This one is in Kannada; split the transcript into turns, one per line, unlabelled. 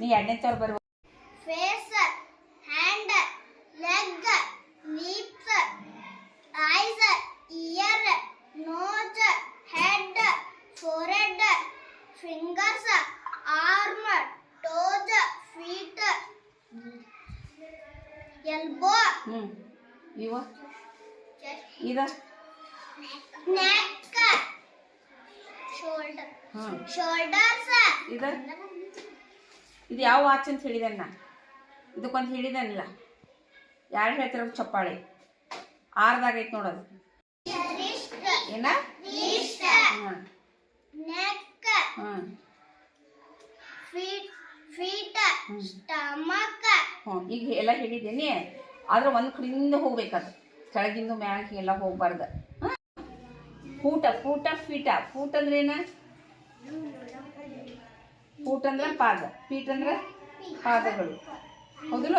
ನೀ ಎರಡನೇ ತೋರ್ ಬರುವ.
Face, hand, leg, lips, eyes, ear, nose, head, forehead, fingers, arm, toes, feet, elbow.
ಇವ ಇದ
ನೆಕ್, ಶೋಲ್ಡರ್, ಶೋಲ್ಡರ್ಸ್.
ಇದು ಯಾವ ವಾಚ್ ಅಂತ ಹೇಳಿದನ್ನ ಇದಕ್ಕೊಂದು ಹೇಳಿದನಿಲ್ಲ. ಯಾರು ಹೇಳ್ತಿರೋ ಚಪ್ಪಾಳೆ 6ದಾಗ ಐತೆ ನೋಡೋದು. ಏನ
ನೆಕ್, ಫೀಟ್, ಸ್ಟಮಕ್.
ಈಗ ಎಲ್ಲ ಹೇಳಿದ್ದೇನೆ, ಆದ್ರೆ ಒಂದು ಕಡೆಯಿಂದ ಹೋಗ್ಬೇಕದು, ಕೆಳಗಿಂದ ಮ್ಯಾಗ ಎಲ್ಲ ಹೋಗ್ಬಾರ್ದು. ಫೂಟ ಫೀಟ. ಫೂಟ್ ಅಂದ್ರೆ ಏನ? ಫೂಟ್ ಅಂದ್ರೆ ಪಾದ, ಫೀಟ್ ಅಂದ್ರೆ ಪಾದಗಳು, ಹೌದಿಲ್ವ?